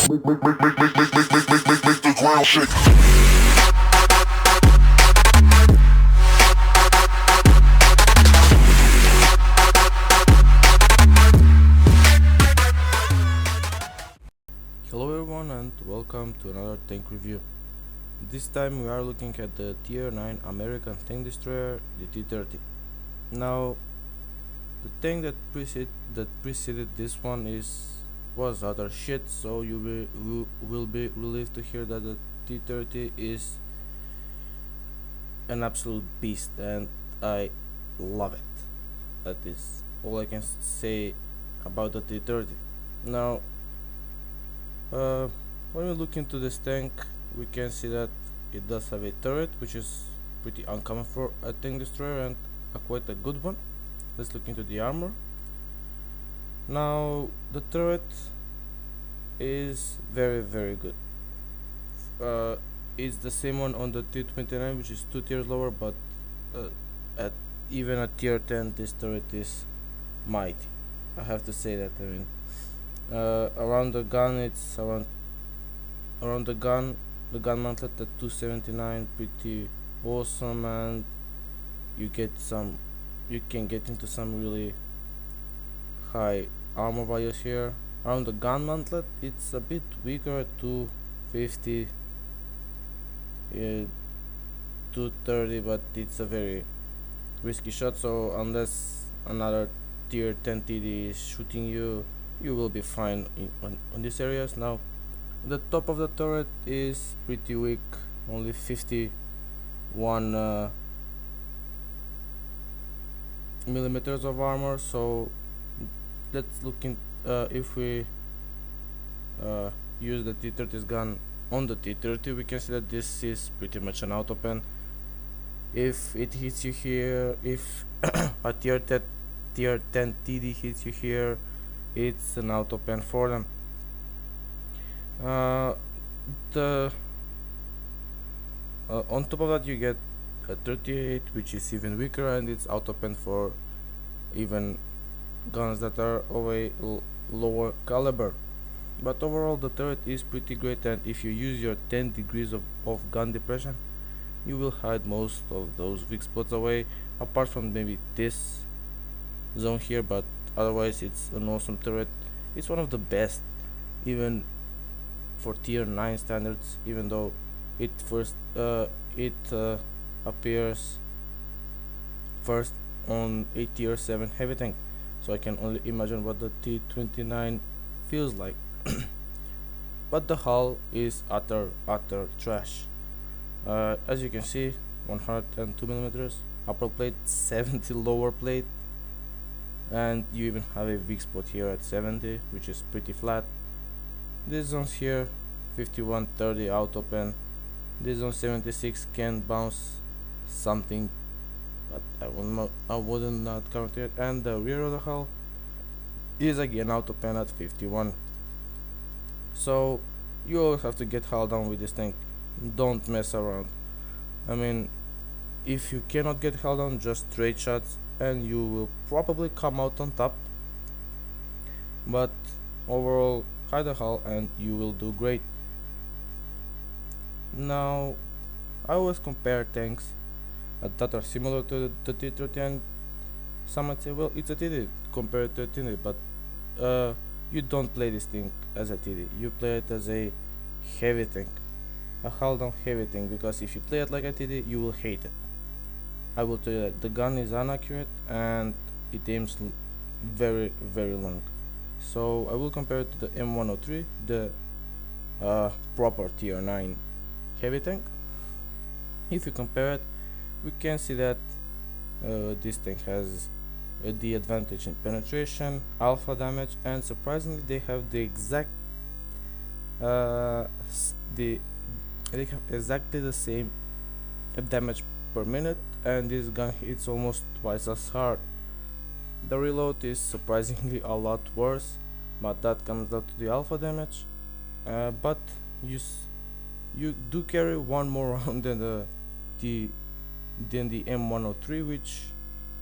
Make the ground shake. Hello everyone and welcome to another tank review. This time we are looking at the Tier 9 American tank destroyer, the T30. Now, the tank that preceded this one was utter shit, so you will be relieved to hear that the T30 is an absolute beast and I love it. That is all I can say about the T30. Now, Uh, when we look into this tank, we can see that it does have a turret, which is pretty uncommon for a tank destroyer and quite a good one. Let's look into the armor. Now, the turret is very good. It's the same one on the T29, which is 2 tiers lower, but uh, at even at tier 10, this turret is mighty. I have to say that. I mean, around the gun, it's around the gun mantlet at 279, pretty awesome, and you can get into some really high armor values here. Around the gun mantlet, it's a bit weaker at 250, 230, but it's a very risky shot, so unless another tier 10 TD is shooting you, you will be fine on these areas. Now, the top of the turret is pretty weak, only 51 millimeters of armor, so let's look in if we use the T30's gun on the T30, we can see that this is pretty much an auto pen. If it hits you here, if a tier 10 TD hits you here, it's an auto pen for them. The on top of that you get a 38, which is even weaker, and it's auto pen for even guns that are of a lower caliber. But overall, the turret is pretty great, and if you use your 10 degrees of gun depression, you will hide most of those weak spots away, apart from maybe this zone here, but otherwise it's an awesome turret. It's one of the best, even for tier 9 standards, even though it appears first on a tier 7 heavy tank, so I can only imagine what the T29 feels like. But the hull is utter trash. As you can see, 102 millimeters upper plate, 70 lower plate, and you even have a weak spot here at 70, which is pretty flat. These zones here, 51, 30 auto pen. This zone 76 can bounce something, but I wouldn't not count it. And the rear of the hull is again auto pen at 51. So you always have to get hull down with this tank. Don't mess around. I mean, if you cannot get hull down, just straight shots and you will probably come out on top. But overall, hide the hull and you will do great. Now, I always compare tanks that are similar to the T30, and some might say, well, it's a TD compared to a TD, but you don't play this thing as a TD, you play it as a heavy tank, a hull down heavy tank, because if you play it like a TD, you will hate it. I will tell you that the gun is inaccurate and it aims very long. So I will compare it to the M103, the proper tier 9 heavy tank. If you compare it, we can see that this tank has the advantage in penetration, alpha damage, and surprisingly they have the exact they have exactly the same damage per minute, and this gun hits almost twice as hard. The reload is surprisingly a lot worse, but that comes down to the alpha damage. But you do carry one more round than the M103, which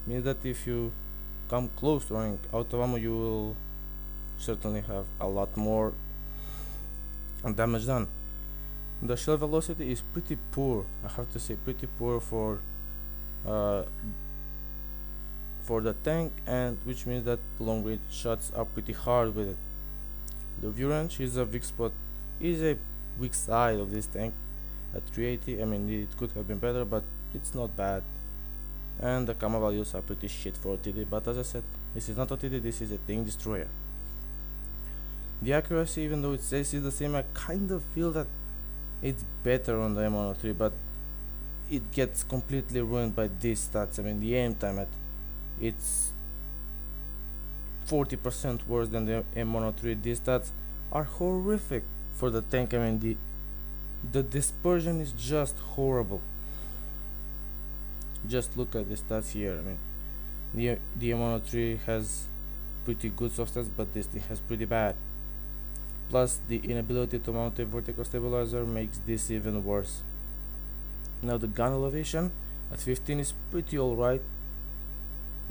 means that if you come close to running out of ammo, you will certainly have a lot more and damage done. The shell velocity is pretty poor, I have to say, pretty poor uh, for the tank, and which means that long range shots are pretty hard with it. The view range is a weak spot, is a weak side of this tank at 380. I mean, it could have been better, but it's not bad. And the camo values are pretty shit for a TD, but as I said, this is not a TD, this is a tank destroyer. The accuracy, even though it says it's the same, I kind of feel that it's better on the M103, but it gets completely ruined by these stats. I mean, the aim time it's 40% worse than the M103. These stats are horrific for the tank. I mean, the dispersion is just horrible. Just look at the stats here. I mean, the M103 has pretty good soft stats, but this thing has pretty bad. Plus, the inability to mount a vertical stabilizer makes this even worse. Now, the gun elevation at 15 is pretty alright.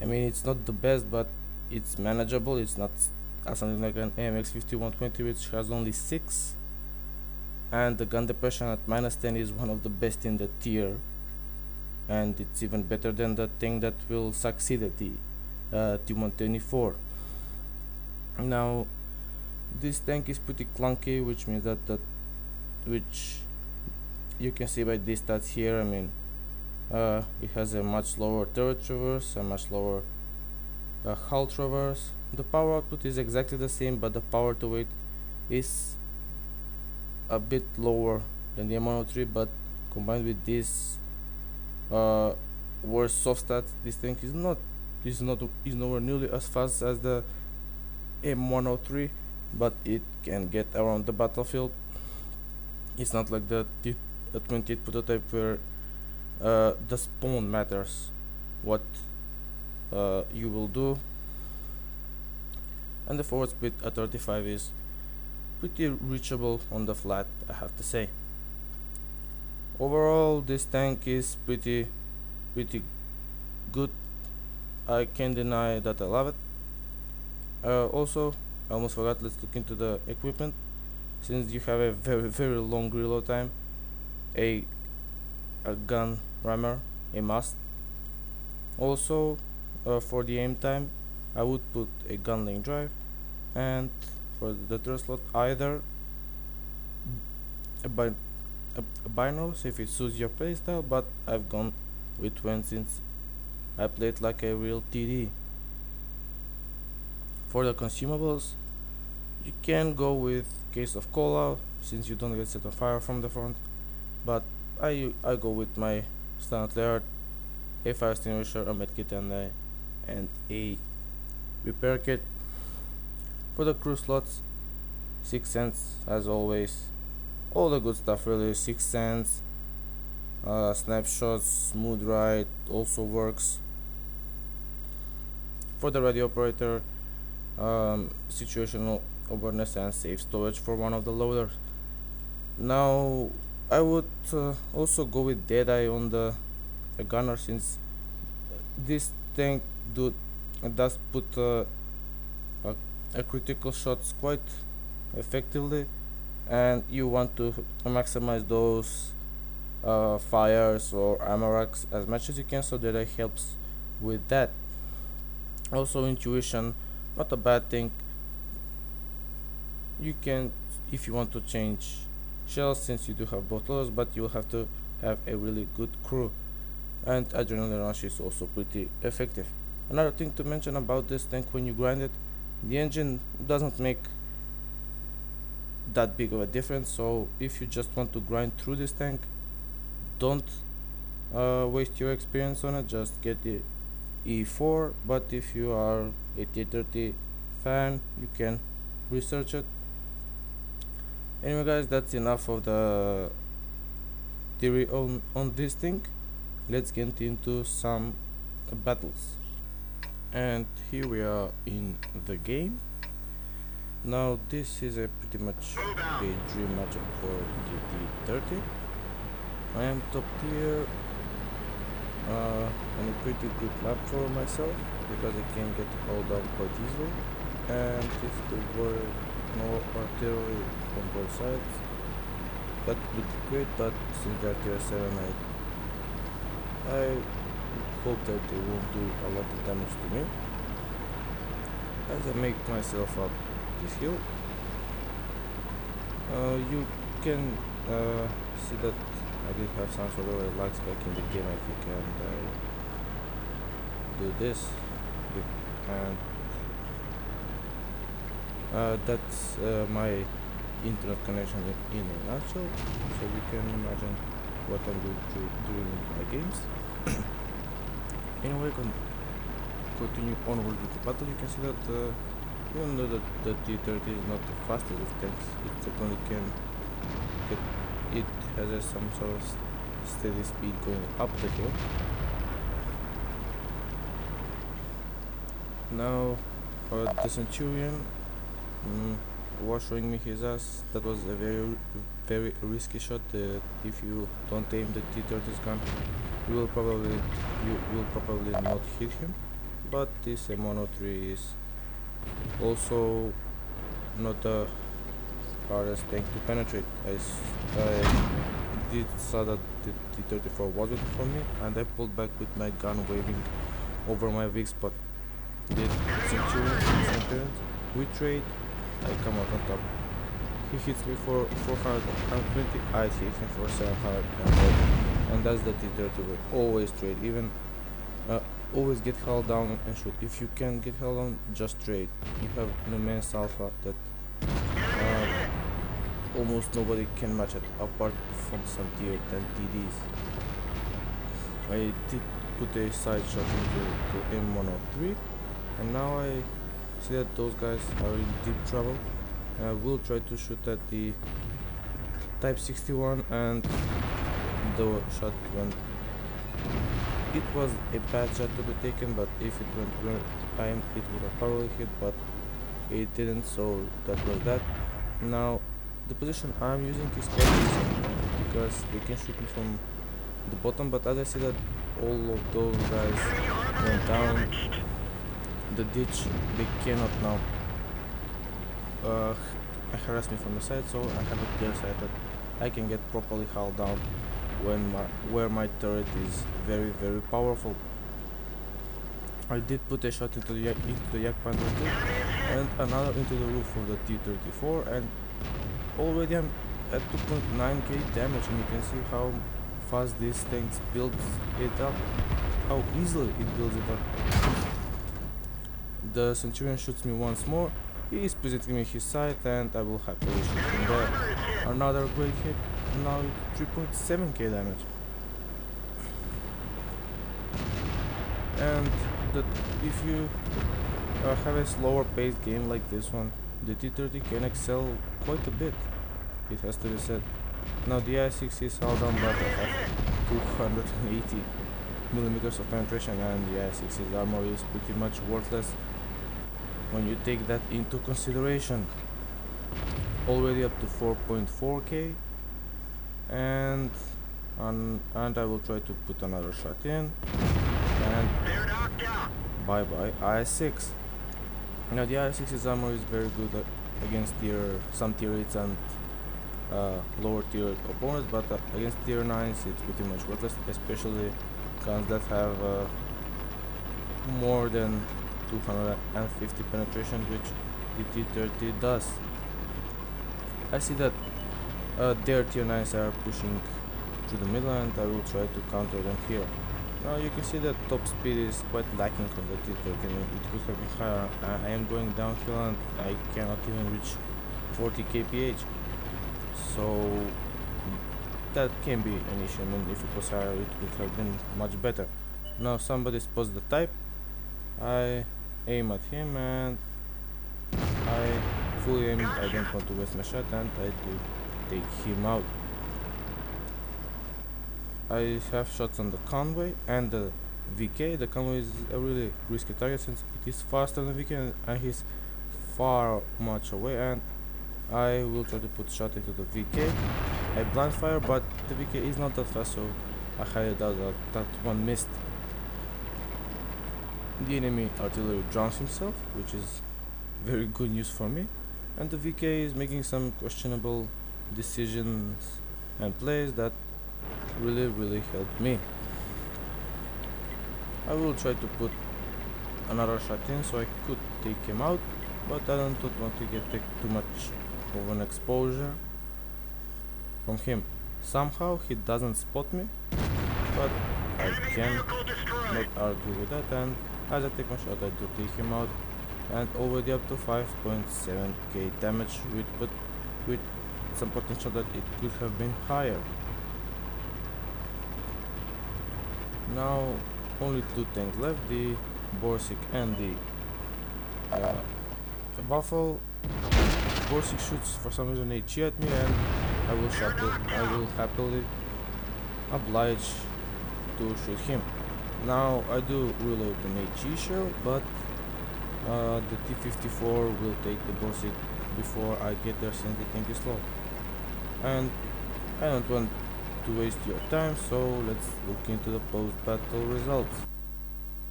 I mean, it's not the best, but it's manageable. It's not something like an AMX 5120, which has only 6. And the gun depression at -10 is one of the best in the tier, and it's even better than the thing that will succeed at the T124. Now, this tank is pretty clunky, which means that which you can see by these stats here. I mean, it has a much lower turret traverse, a much lower hull traverse. The power output is exactly the same, but the power to weight is a bit lower than the M103. But combined with this worse soft stats, this tank is nowhere nearly as fast as the M103, but it can get around the battlefield. It's not like the T28 prototype where the spawn matters, what you will do. And the forward speed at 35 is pretty reachable on the flat, I have to say. Overall, this tank is pretty good. I can't deny that I love it. Also, I almost forgot, let's look into the equipment. Since you have a very long reload time, a gun rammer a must. Also, for the aim time, I would put a gun lane drive, and for the third slot, either a binos if it suits your playstyle, but I've gone with one since I played like a real TD. For the consumables, you can go with case of cola since you don't get set on fire from the front, but I go with my standard layer, a fire extinguisher, a medkit, and a repair kit. For the crew slots, 6 cents as always, all the good stuff really. 6 cents, snapshots, smooth ride also works. For the radio operator, situational awareness and safe storage for one of the loaders. Now I would also go with Deadeye on the gunner, since this tank does put a critical shots quite effectively, and you want to maximize those fires or ammo racks as much as you can, so Deadeye helps with that. Also, intuition, not a bad thing. You can, if you want to change shells, since you do have both loaders, but you'll have to have a really good crew. And adrenaline rush is also pretty effective. Another thing to mention about this tank, when you grind it, the engine doesn't make that big of a difference. So if you just want to grind through this tank, don't waste your experience on it, just get the E4. But if you are a T30 fan, you can research it. Anyway guys, that's enough of the theory on this thing. Let's get into some battles. And here we are in the game. Now this is a pretty much a dream matchup for the T30. I am top tier on a pretty good map for myself, because I can get hauled down quite easily, and if there were no artillery on both sides, that would be great, but since they're tier 7, I hope that they won't do a lot of damage to me. As I make myself up this hill, you can see that I did have some sort of a lag spike in the game, I think, and I do this, and that's my internet connection in a nutshell, so you can imagine what I'm doing during my games. Anyway, continue onward with the battle. You can see that even though the T30 is not the fastest of tanks, it certainly can get, it has some sort of steady speed going up the hill. Now the Centurion was showing me his ass. That was a very risky shot. If you don't aim the T30's gun, you will probably not hit him. But this M103 is also not the hardest tank to penetrate. I did saw that the T34 wasn't for me, and I pulled back with my gun waving over my weak spot. The Centurion, we trade, I come out on top. He hits me for 420, I hit him for 740, and that's the T30 way. Always trade, even always get held down and shoot. If you can get held down, just trade. You have an immense alpha that almost nobody can match it, apart from some tier 10 TDs. I did put a side shot into the M103, and now I see that those guys are in deep trouble. I will try to shoot at the Type 61, and the shot went. It was a bad shot to be taken, but if it went well timed, it would have probably hit, but it didn't, so that was that. Now, the position I'm using is quite easy because they can shoot me from the bottom, but as I see that all of those guys went down the ditch, they cannot now harass me from the side, so I have a clear sight that I can get properly held down where my turret is very powerful. I did put a shot into the Yak Panther 2 and another into the roof of the T34, and already I'm at 2.9k damage, and you can see how fast this tank builds it up, how easily it builds it up. The Centurion shoots me once more. He is presenting me his sight, and I will happily shoot him there. Another great hit. Now 3.7k damage. And if you have a slower paced game like this one, the T30 can excel quite a bit, it has to be said. Now the I6 is held down, but I have 280 millimeters of penetration, and the I6's armor is pretty much worthless when you take that into consideration. Already up to 4.4k, and I will try to put another shot in, and bye bye I6. Now the I6's armor is very good against some tier 8s and lower tier opponents, but against tier 9s it's pretty much worthless, especially guns that have more than 250 penetration, which the T30 does. I see that their tier 9s are pushing to the middle, and I will try to counter them here. Now you can see that top speed is quite lacking on the T30. It could have been higher. I am going downhill and I cannot even reach 40 kph, so that can be an issue. I mean, if it was higher, it would have been much better. Now somebody spots the type. I aim at him and I fully aim. I don't want to waste my shot, and I do take him out. I have shots on the convoy and the VK. The convoy is a really risky target since it is faster than the VK and he's far much away, and I will try to put shot into the VK. I blind fire, but the VK is not that fast, so I highly doubt that one missed. The enemy artillery drowns himself, which is very good news for me, and the VK is making some questionable decisions and plays that really helped me. I will try to put another shot in so I could take him out, but I don't want to take too much of an exposure from him. Somehow he doesn't spot me, but I can not argue with that, and as I take my shot I do take him out, and already up to 5.7k damage with some potential that it could have been higher. Now only two things left, the Borsig and the Waffle. Borsig shoots for some reason HE at me, and I will happily oblige to shoot him. Now I do reload an HE shell, but the T54 will take the Borsig before I get there since the tank is slow. And I don't want to waste your time, so let's look into the post-battle results.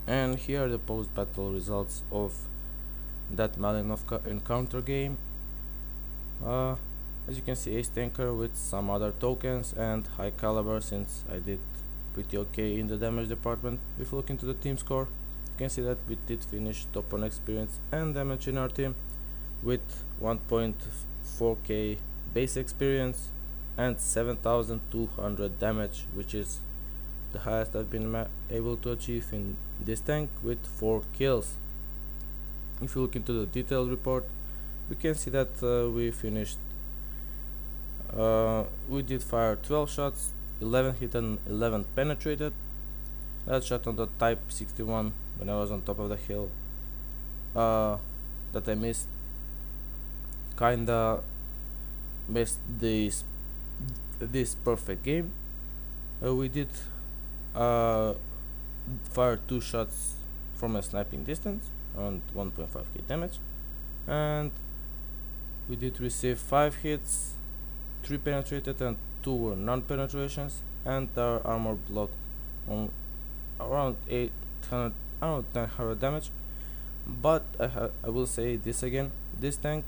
And here are the post-battle results of that Malinovka encounter game. As you can see, ace tanker with some other tokens and high caliber, since I did pretty okay in the damage department. If you look into the team score, you can see that we did finish top on experience and damage in our team with 1.4k base experience and 7200 damage, which is the highest I've been able to achieve in this tank with 4 kills. If you look into the detailed report, we can see that we did fire 12 shots, 11 hit and 11 penetrated. That shot on the Type 61 when I was on top of the hill that I missed kinda missed this perfect game. We did fire 2 shots from a sniping distance and 1.5k damage, and we did receive 5 hits, 3 penetrated and 2 were non-penetrations, and our armor blocked on around 900 damage. But I will say this again, this tank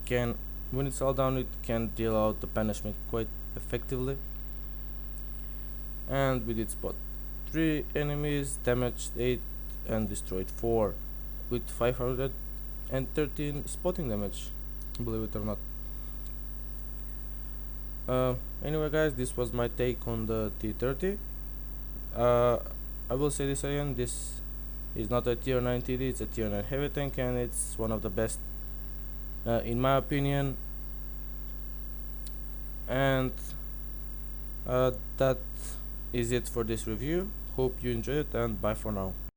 can, when it's all down, it can deal out the punishment quite effectively. And we did spot 3 enemies, damaged 8 and destroyed 4 with 513 spotting damage, believe it or not. Anyway guys, this was my take on the T30. I will say this again, this is not a tier 9 TD, it's a tier 9 heavy tank, and it's one of the best in my opinion. And that is it for this review. Hope you enjoyed it, and bye for now.